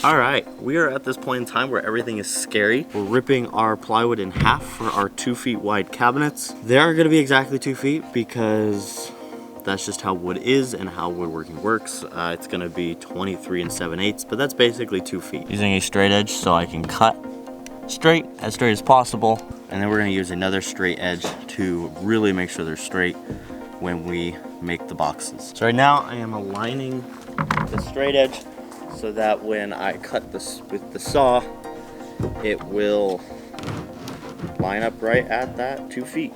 All right, we are at this point in time where everything is scary. We're ripping our plywood in half for our 2 feet wide cabinets. They aren't gonna be exactly 2 feet because that's just how wood is and how woodworking works. It's gonna be 23 7/8, but that's basically 2 feet. Using a straight edge so I can cut straight as possible. And then we're gonna use another straight edge to really make sure they're straight when we make the boxes. So right now I am aligning the straight edge so that when I cut this with the saw, it will line up right at that 2 feet.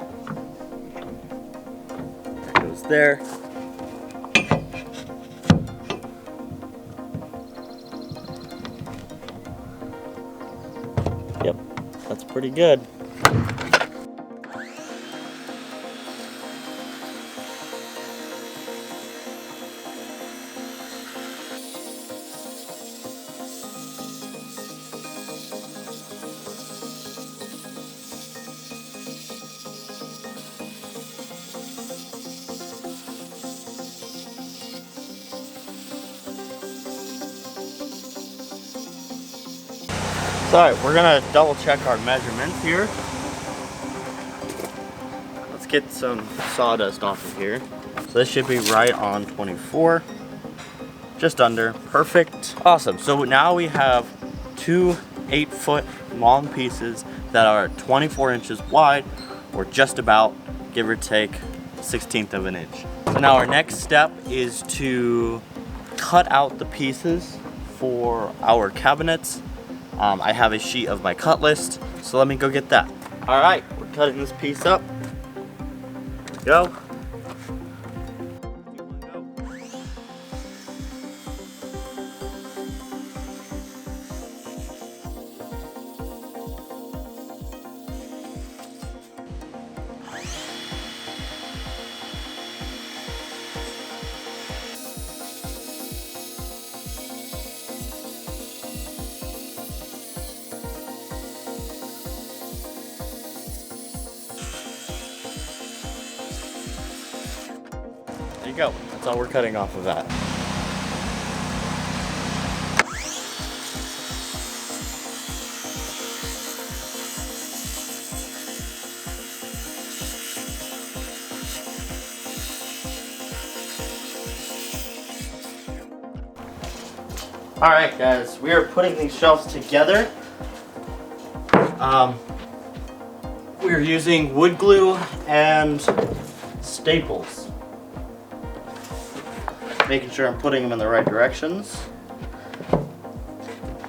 That goes there. Yep, that's pretty good. Alright, we're gonna double check our measurements here. Let's get some sawdust off of here. So this should be right on 24. Just under. Perfect. Awesome. So now we have 2 8-foot long pieces that are 24 inches wide, or just about, give or take, 1/16 of an inch. So now our next step is to cut out the pieces for our cabinets. I have a sheet of my cut list, so let me go get that. All right, we're cutting this piece up. Go. There you go. That's all we're cutting off of that. All right, guys, we are putting these shelves together. We are using wood glue and staples. Making sure I'm putting them in the right directions.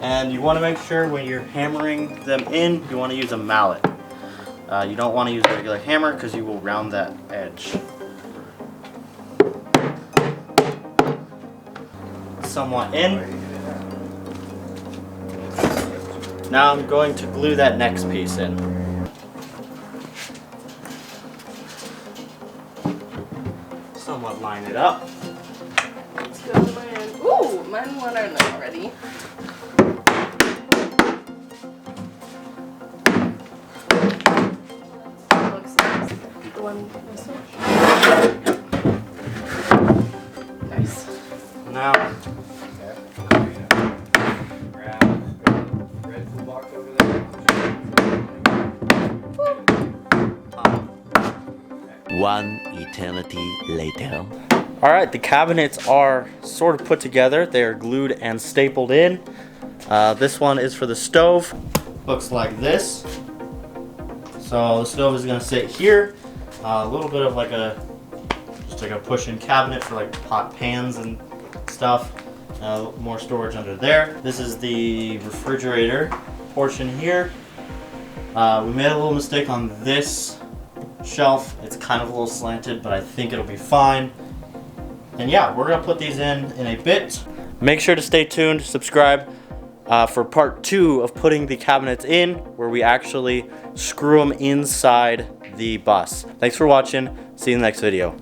And you want to make sure when you're hammering them in, you want to use a mallet. You don't want to use a regular hammer because you will round that edge. Somewhat in. Now I'm going to glue that next piece in. Somewhat line it up. Let's go, man. Ooh, mine went in already. Looks like the one this one. Nice. Now, One eternity later. all right, the cabinets are sort of put together. They are glued and stapled in. This one is for the stove. Looks like this. So the stove is gonna sit here. A little bit of like just like a push-in cabinet for like pot pans and stuff. More storage under there. This is the refrigerator portion here. We made a little mistake on this shelf. It's kind of a little slanted, but I think it'll be fine. And yeah, we're gonna put these in a bit. Make sure to stay tuned, subscribe for part 2 of putting the cabinets in, where we actually screw them inside the bus. Thanks for watching. See you in the next video.